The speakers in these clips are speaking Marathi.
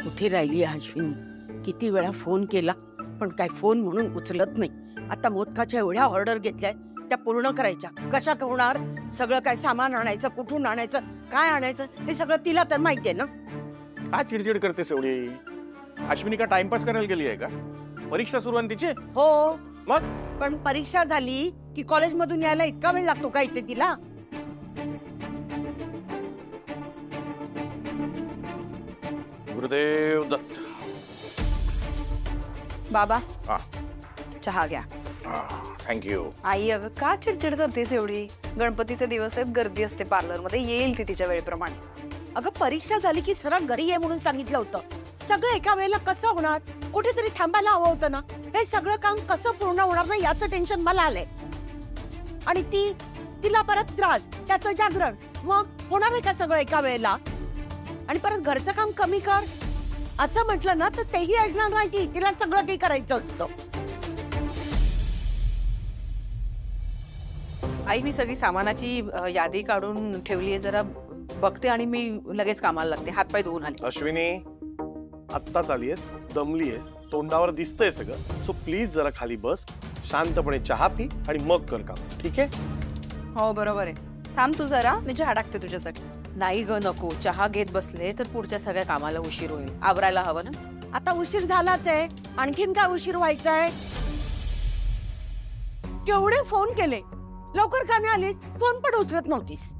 कुठे राहिली अश्विनी? किती वेळा फोन केला पण काय फोन म्हणून उचलत नाही. आता मोदकाच्या एवढ्या ऑर्डर घेतल्याय त्या पूर्ण करायच्या. कशा होणार? सगळं काय सामान आणायचं, कुठून आणायचं, काय आणायचं हे सगळं तिला तर माहितीये ना. काय चिडचिड करतेस एवढी? अश्विनी का टाइमपास करायला गेली आहे का? परीक्षा सुरू आहे तिची? हो मग पण परीक्षा झाली की कॉलेजमधून यायला इतका वेळ लागतो का इथे तिला? गुरुदेव दत्त. बाबा हा चहा घ्या. थँक्यू. आई अगं का चिडचिड करतेस एवढी? गणपतीचे दिवस आहेत, गर्दी असते पार्लर मध्ये, येईल ती तिच्या वेळेप्रमाणे. अगं परीक्षा झाली की सरळ घरी ये म्हणून सांगितलं होतं. सगळं एका वेळेला कसं होणार? कुठेतरी थांबायला हवं होतं ना. हे सगळं काम कसं पूर्ण होणार ना याचं टेन्शन मला आलंय. आणि तिला परत त्रास, त्याचं जागरण, मग होणार आहे का सगळं एका वेळेला? आणि परत घरचं काम कमी कर असं म्हटलं ना तर तेही ऐकणार नाही ती. तिला सगळं काही करायचं असतं. आई मी सगळी सामानाची यादी काढून ठेवली आहे, जरा बघते आणि मी लगेच कामाला लागते. हातपाय धुवून आले. अश्विनी आत्ताच आलीयस, दमलीयस, तोंडावर दिसतंय सगळं. सो प्लीज जरा खाली बस, शांतपणे चहा पी आणि मग कर काम. ठीक आहे? हो बरोबर आहे. थांब तू जरा, मी चहा टाकते तुझ्यासाठी. नाही ग नको, चहा घेत बसले तर पुढच्या सगळ्या कामाला उशीर होईल. आवरायला हवं ना. आता उशीर झालाच आहे, आणखीन काय उशीर व्हायचा आहे? केवढे फोन केले, लवकर का नाही आलीस? फोन पण उचलत नव्हतीस.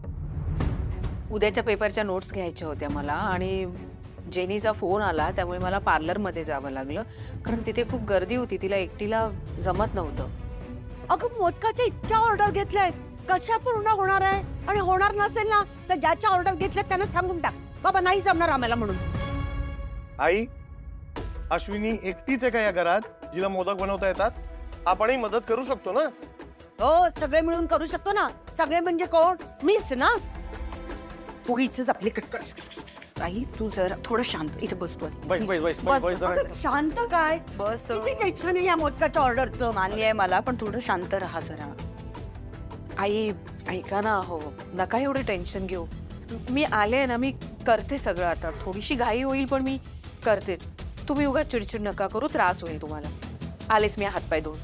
उद्याच्या पेपरच्या नोट्स घ्यायच्या होत्या मला आणि जेनीचा फोन आला त्यामुळे मला पार्लरमध्ये जावं लागलं, कारण तिथे खूप गर्दी होती. तिला एकटीला जमत नव्हतं. अगं मोदकाच्या इतक्या ऑर्डर घेतल्यात, कशा पूर्ण होणार आहे? आणि होणार नसेल ना तर ज्याच्या ऑर्डर घेतल्यात त्यांना सांगून टाक, बाबा नाही जमणार आम्हाला म्हणून. आई, अश्विनी एकटीच आहे का या घरात जिला मोदक बनवता येतात? आपणही मदत करू शकतो ना. हो सगळे मिळून करू शकतो ना. सगळे म्हणजे कोण? मीच ना. उगीच आपली कटकट. आई तू जरा थोडं शांत इथे बसतो. शांत काय? बस. किती टेन्शन आहे या मोदकाच्या ऑर्डरचं. मान्य आहे मला, पण थोडं शांत राहा जरा. आई ऐका ना. हो नका एवढे टेन्शन घेऊ. मी आले ना, मी करते सगळं. आता थोडीशी घाई होईल पण मी करते. तुम्ही उगाच चिडचिड नका करू, त्रास होईल तुम्हाला. आलेच मी हातपाय धुवून.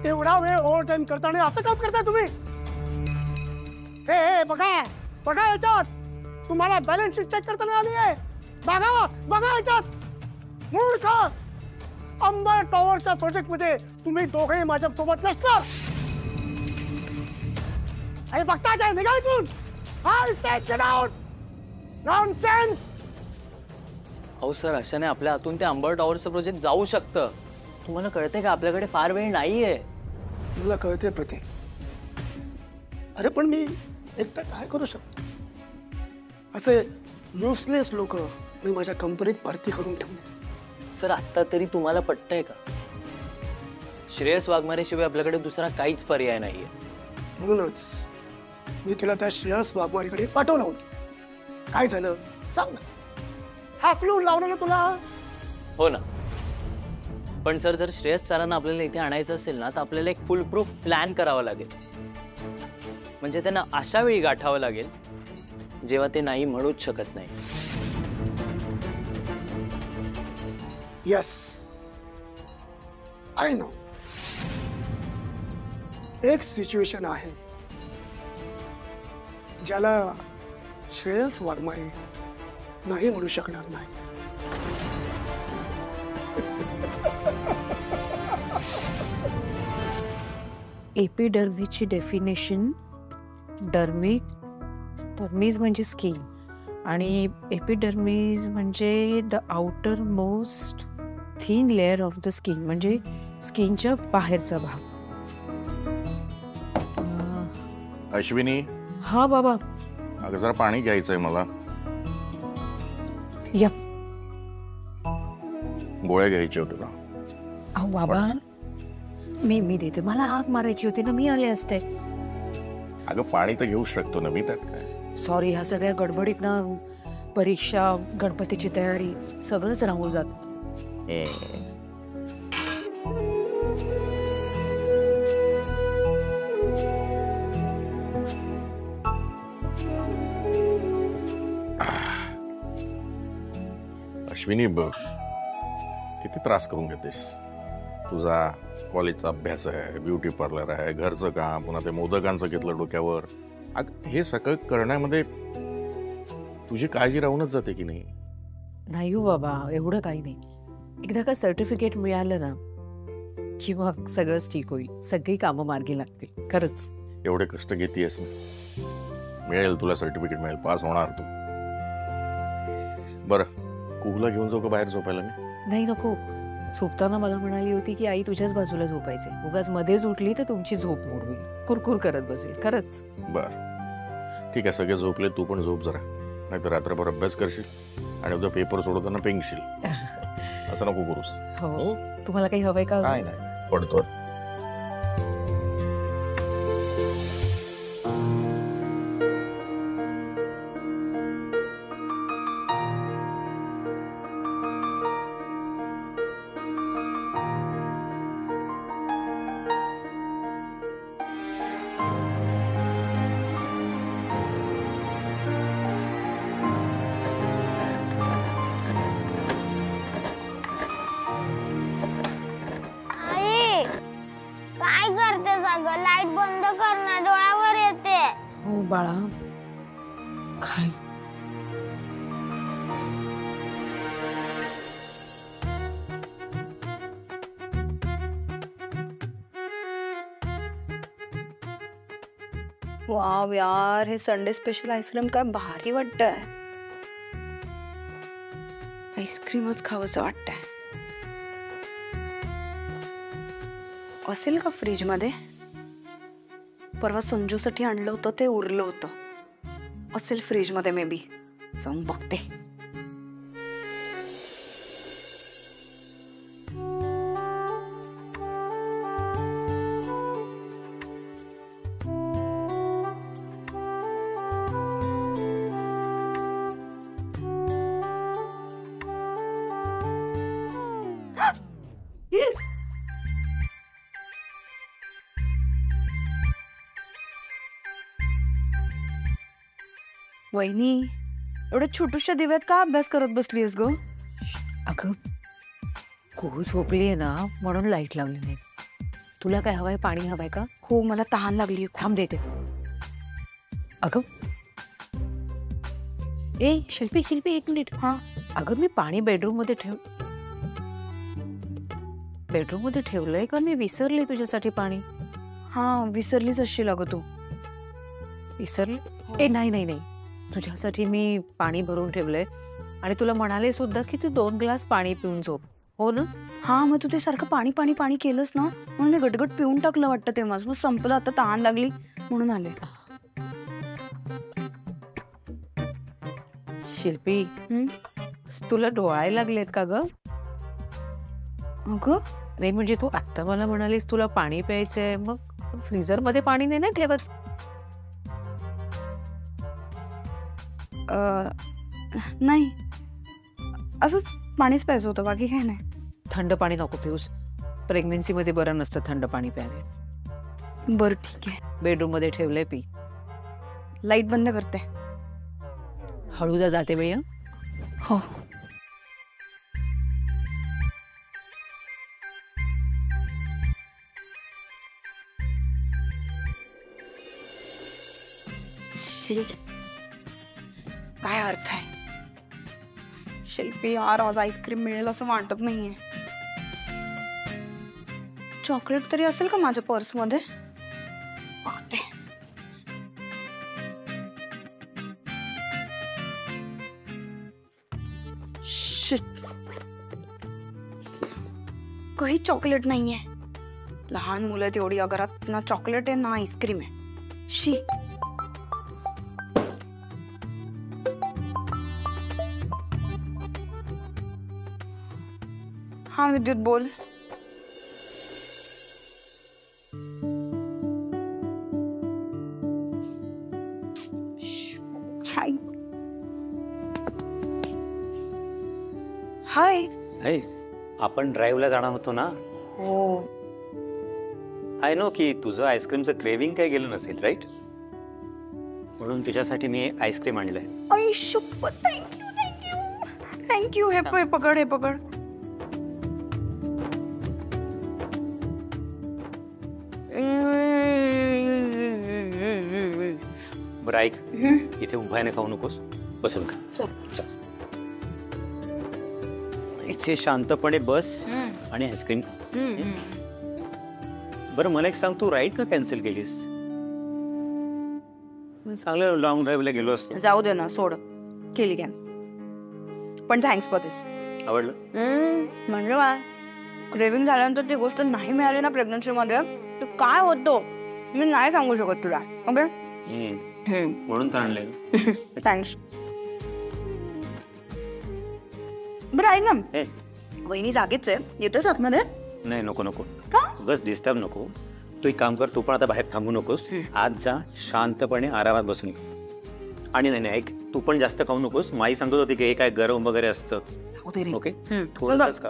एवढा वेळ ओव्हर टाइम करताना असं काम करताय तुम्ही? हे बघा बघा याच्यात तुम्हाला बॅलन्स शीट चेक करताना आली आहे. बघा बघा याच्यात. मूर्ख. अंबर टॉवरच्या प्रोजेक्ट मध्ये तुम्ही दोघेही माझ्या सोबत नसणार. आणि बघता काय निघा इथून. I say get out. Nonsense. अहो सर, अशाने आपल्या हातून ते अंबर टॉवरचं प्रोजेक्ट जाऊ शकतं. तुम्हाला कळते का आपल्याकडे फार वेळ नाहीये. तुला कळते प्रतीक. अरे पण मी एकटा काय करू शकतो? असे युजलेस लोक मी माझ्या कंपनीत भरती करून ठेवले. सर आत्ता तरी तुम्हाला पटतंय का? श्रेयस वाघमारेशिवाय आपल्याकडे दुसरा काहीच पर्याय नाहीये. म्हणूनच मी तुला त्या श्रेयस वाघमारेकडे पाठवलं होतं. काय झालं सांग ना. हाकलून लावलं ना तुला. हो ना, पण सर जर श्रेयस सरांना आपल्याला इथे आणायचं असेल ना तर आपल्याला एक फुल प्रूफ प्लॅन करावा लागेल. म्हणजे त्यांना अशा वेळी गाठावं लागेल जेव्हा ते नाही म्हणूच शकत नाही. Yes I know. एक सिच्युएशन आहे ज्याला श्रेयस वाघमारे नाही म्हणू शकणार नाही. एपिडर्मीची डेफिनेशन डर्मीज म्हणजे स्किन आणि एपिडर्मीज म्हणजे the outer most thin layer of the skin, म्हणजे स्किनच्या बाहेरचा भाग. अश्विनी. हा बाबा. अगं जरा पाणी घ्यायचंय मला. या. गोळ्या घ्यायच्या होत्या का? अहो बाबा मी देते. मला हाक मारायची होती ना, मी आले असते. अगं पाणी तर घेऊ शकतो ना मी, त्यात काय. सॉरी, ह्या सगळ्या गडबडीत ना परीक्षा, गणपतीची तयारी सगळंच राहून जात. अश्विनी बघ किती त्रास करून घेतेस. तुझा कॉलेजचा अभ्यास आहे, ब्युटी पार्लर आहे, घरचं काम, पुन्हा ते मोदकांचं घेतलं डोक्यावर. हे सगळं करण्यामध्ये तुझी काळजी राहूनच जाते की नाही? नाही हो बाबा, एवढं काही नाही. एकदा का सर्टिफिकेट मिळालं ना की मग सगळंच ठीक होईल, सगळी कामं मार्गी लागतील. खरंच एवढे कष्ट घेतीयस ना, मिळेल तुला सर्टिफिकेट, मिळेल, पास होणार तू. बरं, कुहूला घेऊन जाऊ का बाहेर झोपायला मी? नाही, नको. झोपताना मला म्हणाली होती की आई तुझ्याच बाजूला झोपायचे, उगाच मध्येच उठली तर तुमची झोप मोड होईल, कुरकुर करत बसेल. खरंच. बर ठीक आहे, सगळे झोपले, तू पण झोप जरा, नाहीतर रात्रभर अभ्यास करशील आणि उद्या पेपर सोडवताना पेंगशील. असं नको करूस. हो. तुम्हाला काही हवंय का? काय नाही, पडतो. आई काय करते सगळं? लाईट बंद कर ना, डोळ्यावर येते. हो बाळा. काय? वाव यार, हे संडे स्पेशल आईस्क्रीम काय भारी वाटतंय. आईस्क्रीमच खावंसं वाटतंय. असेल का फ्रीज मध्ये? परवा संजूसाठी आणलं होतं, ते उरलं होतं. असेल फ्रीज मध्ये मे बी. जाऊन बघते. वहिनी, एवढ्या छोटूशा दिव्यात का अभ्यास करत बसलीस ग? अगं, कुहू झोपलीये ना म्हणून लाईट लावली नाही. तुला काय हवंय? पाणी हवंय का? हो, मला तहान लागली. थांब, देते. अगं, ए शिल्पी शिल्पी, एक मिनिट. हा. अगं, मी पाणी बेडरूम मध्ये ठेवलंय का? मी विसरले तुझ्यासाठी पाणी. हा, विसरलीच असशील अगं तू. विसरले? ए नाही नाही नाही, तुझ्यासाठी मी पाणी भरून ठेवलंय आणि तुला म्हणाले सुद्धा की तू 2 ग्लास पाणी पिऊन झोप. हो ना? हा, मग तू ते सारखं पाणी पाणी पाणी केलंस ना, म्हणून मी गटगट पिऊन टाकलं वाटतं तेव्हाच. मग संपलं, आता तहान लागली म्हणून आले. शिल्पी, तुला डोळायला लागलेत का ग? अगं नाही म्हणजे तू आत्ता मला म्हणालीस तुला पाणी प्यायचंय, मग फ्रीजर मध्ये पाणी नाही ना ठेवत? नाही, असंच पाणीच प्यायचं होतं, बाकी काय नाही. थंड पाणी नको पिऊस, प्रेग्नन्सी मध्ये बरं नसतं थंड पाणी प्यायला. बरं ठीक आहे. बेडरूम मध्ये ठेवलंय, पी. लाईट बंद करते. हळू जा, जाते वेळी. हो. काय अर्थ आहे? शिल्पी यार, आज आईस्क्रीम मिळेल असं वाटत नाहीये. चॉकलेट तरी असेल का माझ्या पर्स मध्ये? बघते. काही चॉकलेट नाहीये. लहान मुलं आहेत एवढी घरात, ना चॉकलेट आहे ना आईस्क्रीम आहे. शी. हाँ विद्युत, बोल. हाय. हाय. आपण ड्राईव्हला जाणार होतो ना? हो. आय नो की तुझं आईस्क्रीमचं क्रेविंग काय गेलं नसेल, राईट? म्हणून तुझ्यासाठी मी आईस्क्रीम आणलंय. आई शपथ, थँक्यू थँक्यू थँक्यू. हे पकड, हे पकड. बरं ऐक, इथे उभायने खाऊ नकोस, बसून खा. चल. इथे शांतपणे बस आणि आईस्क्रीम. बरं मला एक सांग, तू राईड का कॅन्सल केलीस? चांगलं लॉंग ड्राईव्हला गेलो असतो. जाऊ दे ना, सोड. केली कॅन. पण थँक्स फॉर दिस. आवडलं? म्हणजे काय, क्रेविंग झाल्यानंतर ती गोष्ट नाही मिळाली ना प्रेग्नन्सीमध्ये, तर काय होतं मी नाही सांगू शकत तुला. ओके, म्हणून ताणलंय. थँक्स. बरं ऐक ना, हे वहिनी जागेच आहे, येतोस आतमध्ये? नाही, नको नको, का? बस डिस्टर्ब नको. तू एक काम कर, तू पण आता बाहेर थांबू नकोस. आज जा, शांतपणे आरामात बसून. आणि नाही ऐक, तू पण जास्त खाऊ नकोस. माई सांगत होती की हे काय गरम वगैरे असतं. ओके, थोडंच का.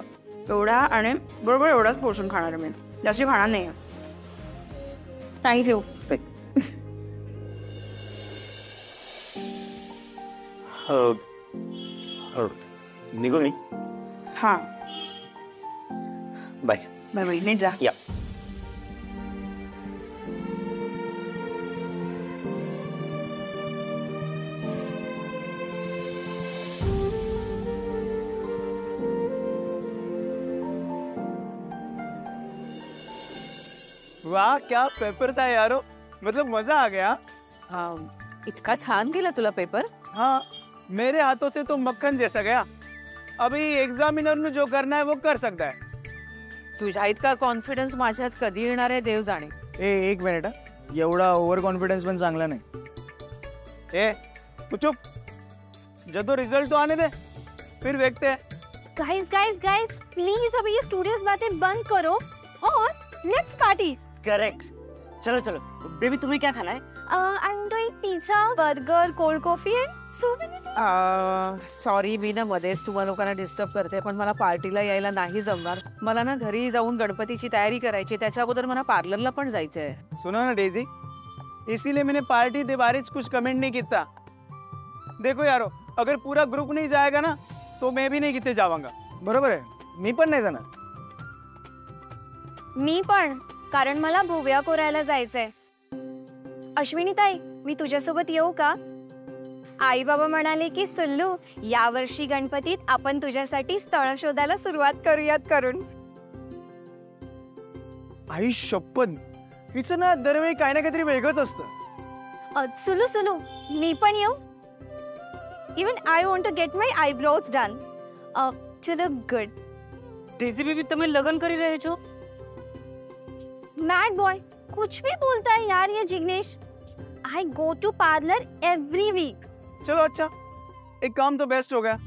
एवढा आणि बरोबर एवढाच पोर्शन खाणार आहे मी, जास्त खाणार नाही. थँक्यू. निघू मी. हां, बाय. Bye bye. नीट जा. या. वाह, क्या पेपर था यारो, मतलब मजा आ गया. इतका छान गेला तुला पेपर. हाँ, मेरे हाथों से तो मक्खन जैसा गया. अभी एग्जामिनर ने जो करना है वो कर सकता है. तुझ्या इतका कॉन्फिडन्स माझ्यात कधी येणार आहे देव जाणे. एक मिनिट, एवढा ओव्हर कॉन्फिडेंस पण चांगला नाही. तू चुप, जब तो रिजल्ट तो आने दे, फिर देखते हैं. गाइस गाइस गाइस प्लीज अभी ये स्टूडियस बातें बंद करो और लेट्स पार्टी. करेक्ट. चलो चलो बेबी, तुम्हें क्या खाना है? I want to eat pizza, burger, cold coffee and so many. Sorry, मी ना मध्येच तुम्हा लोकांना डिस्टर्ब करते, पण मला पार्टीला यायला नाही जमणार. मला ना घरी जाऊन गणपतीची तयारी करायची, त्याच्या अगोदर मला पार्लरला पण जायचंय. सुनो ना डेजी, इसीलिए मैंने पार्टी के बारे में कुछ कमेंट नहीं किया. देखो यारो, अगर पूरा ग्रुप नहीं जाएगा ना तो मैं भी नहीं किते जावांगा. बरोबर आहे, मी पण नाही जाणार. मी पण, कारण मला भोव्या कोरायला जायचंय. अश्विनी ताई, मी तुझ्यासोबत येऊ का? आई बाबा म्हणाले की सुल्लू, यावर्षी गणपतीत आपण तुझ्यासाठी स्थळ शोधायला सुरुवात करूयात करून. आई शपथ, हिचं ना दरवेळी काही ना काहीतरी वेगळंच असतं. सुलू सुलू, मी पण येऊ? Even I want to get my eyebrows done to look good. Daisy baby, तुम्हें लगन करी रहे છો? मैड बॉय, कुछ भी बोलता है यार ये Jignesh. I go to parlour every week. चलो अच्छा, एक काम तो बेस्ट हो गया.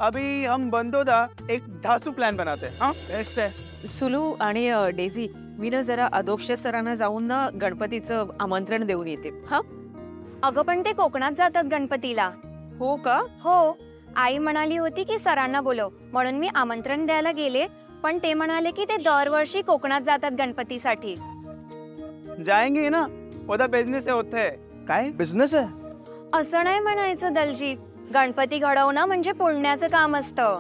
अभी हम बंदोदा एक धासू प्लान बनाते हैं. हाँ बेस्ट है. सुलू आणि डेझी, मी ना जरा अधोक्षज सरांना जाऊन ना गणपतीचं आमंत्रण देऊन येते. हा, अगं पण ते कोकणात जातात गणपतीला. हो का? हो, आई म्हणाली होती की सरांना बोलव, म्हणून मी आमंत्रण द्यायला गेले, पण ते म्हणाले की ते दरवर्षी कोकणात जातात गणपतीसाठी. जाएंगे ना, ओदा बिझनेस होते है. काय बिझनेस आहे? असं नाही म्हणायचं दलजीत, गणपती घडवणं म्हणजे पुण्याचं काम असतं.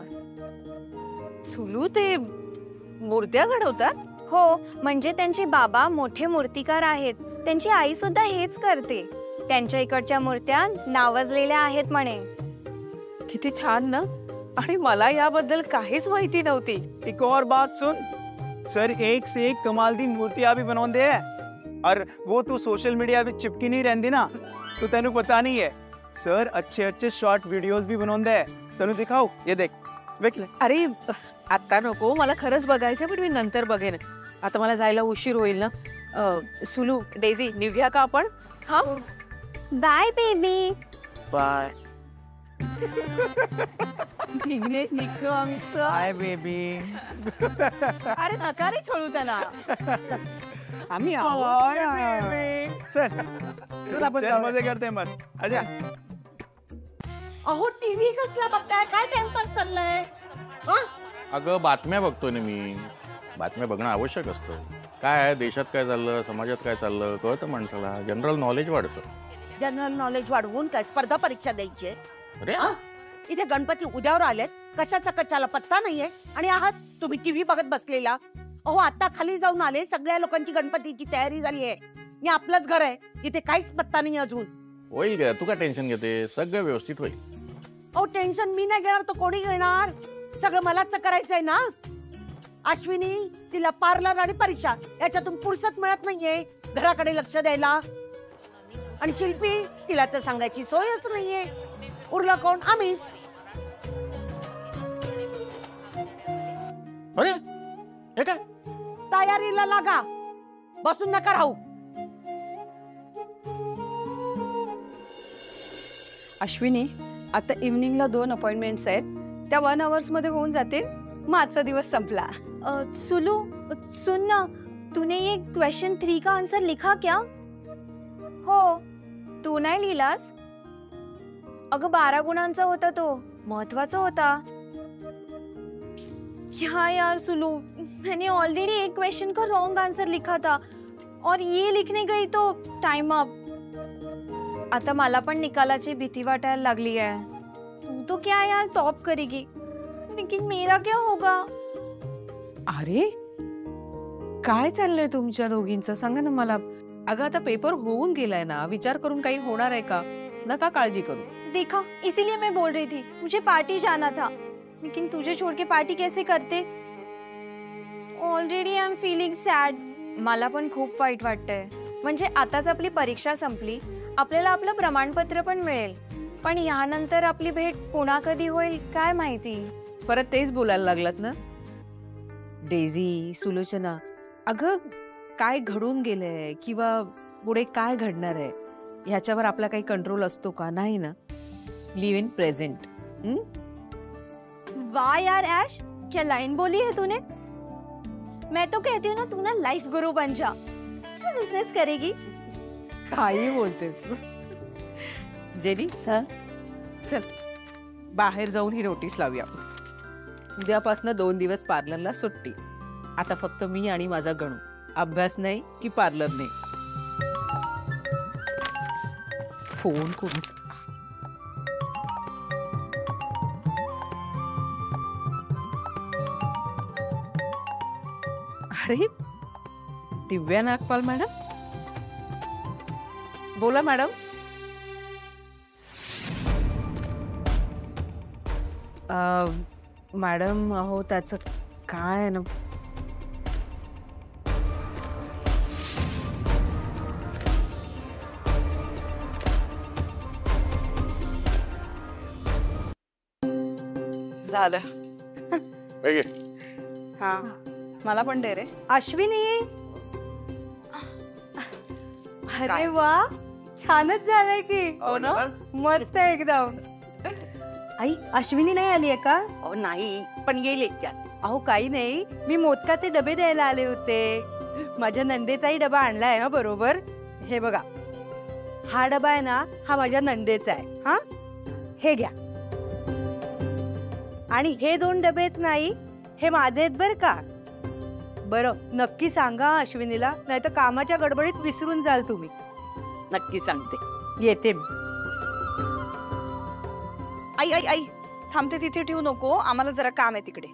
सुलू, ते मूर्त्या घडवतात? हो, म्हणजे त्यांचे बाबा मोठे मूर्तिकार आहेत, त्यांची आई सुद्धा हेच करते. त्यांच्या इकडच्या मूर्त्या नावाजलेल्या आहेत म्हणे. किती छान ना, आणि मला याबद्दल काहीच माहिती नव्हती. एक और बात सुन, सर एक से एक कमाल दी मूर्तियां भी बनाते हैं, और वो तो सोशल मीडिया पे चिपकी नहीं रहती ना, तो तेनू पता नहीं है. सर अच्छे अच्छे शॉर्ट वीडियोस भी बनाते हैं. तेनू दिखाओ, ये देख, देख ले. अरे आता नको, मला खरंच बघायचं, पण मी नंतर बघेन. आता मला जायला उशीर होईल ना. सुलू, डेझी, निघूया का आपण? हा, बाय बेबी. बाय. जिग्नेश निघतो आमचं. Bye baby. अरे नका रे छळू त्याला. आम्ही सर सर आपण मजे करते मस्त. अच्छा, अहो टीव्ही कसला बघताय, काय टाइमपास चाललाय? अगं बातम्या बघतोय ना मी. बातम्या बघणं आवश्यक असतं. काय आहे, देशात काय चाललं, समाजात काय चाललं कळतं माणसाला. जनरल नॉलेज वाढतं. जनरल नॉलेज वाढवून काय स्पर्धा परीक्षा द्यायची? अरे इथे गणपती उद्यावर आलेत, कशाचा कशाला पत्ता नाहीये आणि आहात तुम्ही टीव्ही बघत बसलेला. अहो आता खाली जाऊन आले, सगळ्या लोकांची गणपतीची तयारी झाली आहे. मी आपलंच घर आहे, इथे काहीच पत्ता नाही अजून. होईल का? तू का टेन्शन घेते? सगळं व्यवस्थित होईल. अहो टेन्शन मी नाही घेणार तर कोणी घेणार? सगळं मलाच तर करायचंय ना. अश्विनी, तिला पार्लर आणि परीक्षा याच्यातून फुरसत मिळत नाहीये घराकडे लक्ष द्यायला. आणि शिल्पी, तिला तर सांगायची सोयच नाहीये. उरलं कोण? आम्हीच. अरे हे काय? तयारीला लागा, बसून नका राहू. अश्विनी, आता इव्हनिंगला 2 अपॉइंटमेंट्स आहेत, त्या 1 आवर्स मध्ये होऊन जातील. मग आजचा दिवस संपला. सुलू, सुन ना, तूने ये क्वेश्चन 3 का आंसर लिखा क्या? हो, तू नाही लिहिलास? अगं 12 गुणांचा होता तो, महत्वाचा होता. हाँ यार सुलू, मैंने ऑलरेडी एक क्वेश्चन का रॉन्ग आंसर लिखा था और ये लिखने गई तो टाइम अप. आता मला पण निकालाची भीती वाटायला लागली आहे. तू तो क्या यार टॉप करेगी, लेकिन मेरा क्या होगा? अरे काय चाललंय तुमच्या दोघींचं? सांगा ना मला. अगं आता पेपर होऊन गेलाय ना, विचार करून काही होणार आहे का? नका काळजी करू. देखा, इसीलिए मैं बोल रही थी मुझे पार्टी जाना था, लेकिन तुझे छोड़ के पार्टी कैसे करते? Already I am feeling sad. मला पण खूप वाईट वाटतंय. म्हणजे आताच आपली परीक्षा संपली, आपल्याला आपलं प्रमाणपत्र पण मिळेल, पण यानंतर आपली भेट पुन्हा कधी होईल काय माहिती. परत तेच बोलायला लागलात ना. डेझी, सुलोचना, अगं काय घडून गेलंय किंवा पुढे काय घडणार आहे ह्याच्यावर आपला काही कंट्रोल असतो का? नाही ना. Live in present. वाह यार ऐश, क्या लाइन बोली है तूने. मैं तो कहती हूँ ना, तू ना लाइफ गुरु बन जा, क्या बिजनेस करेगी. काही बोलतेस जेनी. चल बाहेर जाऊन ही नोटीस लावूया. उद्यापासून 2 दिवस पार्लरला सुट्टी. आता फक्त मी आणि माझा गणू. अभ्यास नाही की पार्लर नाही. फोन कोणाचा? अरे दिव्या नागपाल मॅडम. बोला मॅडम. मॅडम अहो त्याचं काय आहे ना, झालं. हे घे. हा, मला पण दे रे. अश्विनी, काय? अरे वा, छानच झालंय की. हो ना. मस्त एकदम. आई, अश्विनी नाही आली आहे का? अहो नाही, पण येईल इतक्यात. अहो काही नाही, मी मोदकाचे डबे द्यायला आले होते. माझ्या नंदेचाही डबा आणलाय हा बरोबर. हे बघा, हा डबा आहे ना, हा माझ्या नंदेचा आहे. हा, हे घ्या. आणि हे 2 डबेच नाही, हे माझे आहेत बर का. बरं, नक्की सांगा अश्विनीला, नाही तर कामाच्या गडबडीत विसरून जाल तुम्ही. नक्की सांगते. येते मी. आई आई आई, थांबते तिथे ठेवू नको, आम्हाला जरा काम आहे तिकडे.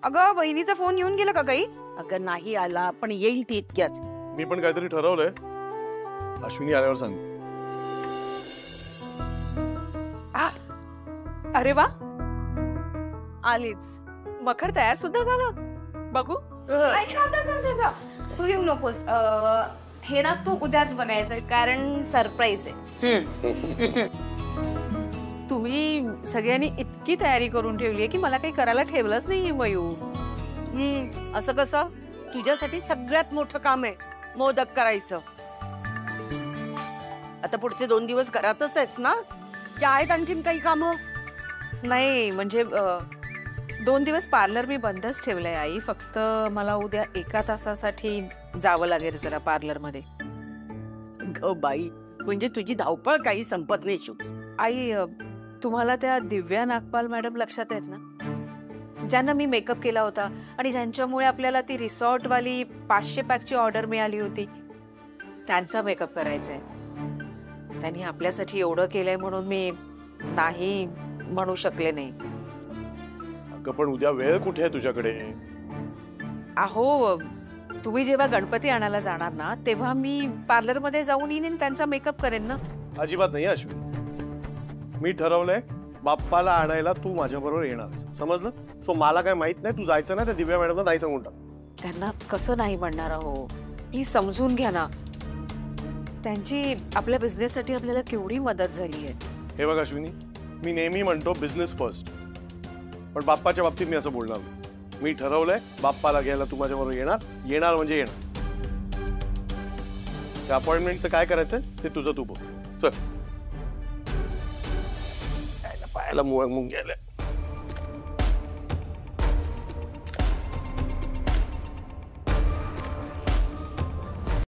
अगं बहिणीचा फोन येऊन गेला का काही? अगं नाही आला, पण येईल ती इतक्यात. मी पण काहीतरी ठरवलंय, अश्विनी आल्यावर सांग. अरे वा, आलीच. मखर तयार सुद्धा झालं. बघू. तू येऊ नकोस. हे ना तू उद्याच बघायचं, कारण सरप्राईज आहे. तुम्ही सगळ्यांनी इतकी तयारी करून ठेवली आहे की मला काही करायला ठेवलंच नाहीये मयू. असं कसं? तुझ्यासाठी सगळ्यात मोठं काम आहे मोदक करायचं. आता पुढचे 2 दिवस घरातच आहेस ना, की आहेत आणखीन काही कामं? नाही म्हणजे 2 दिवस पार्लर मी बंदच ठेवलंय आई. फक्त मला उद्या 1 तासासाठी जावं लागेल जरा पार्लर मध्ये. ग बाई, म्हणजे तुझी धावपळ काही संपत नाही. शू आई, तुम्हाला त्या दिव्या नागपाल मॅडम लक्षात आहेत ना, ज्यांना मी मेकअप केला होता आणि ज्यांच्यामुळे आपल्याला ती रिसॉर्ट वाली 500 पॅकची ऑर्डर मिळाली होती? त्यांचा मेकअप करायचा आहे. त्यांनी आपल्यासाठी एवढं केलंय म्हणून मी नाही म्हणू शकले नाही. अगं पण उद्या वेळ कुठे आहे तुझ्याकडे? अहो तुम्ही जेव्हा गणपती आणायला जाणार ना तेव्हा मी पार्लरमध्ये जाऊन येईन आणि त्यांचा मेकअप करेन ना. अजिबात नाही अश्विनी. मी ठरवलंय बाप्पाला आणायला तू माझ्याबरोबर येणार, समजलं? सो मला काय माहित नाही, तू जायचं ना त्या दिव्या मॅडमला नाही सांगून टाक. त्यांना कसं नाही म्हणणार अहो, प्लीज समजून घ्या ना. त्यांची आपल्या बिझनेससाठी आपल्याला केवढी मदत झाली आहे. हे बघ अश्विनी, मी नेहमी म्हणतो बिझनेस फर्स्ट, पण बाप्पाच्या बाबतीत मी असं बोलणार नाही. मी ठरवलंय बाप्पाला घ्यायला तू माझ्याबरोबर येणार म्हणजे येणार. त्या अपॉइंटमेंटचं काय करायचंय ते तुझं तू बघ. चल पायाला मुंग गेलं.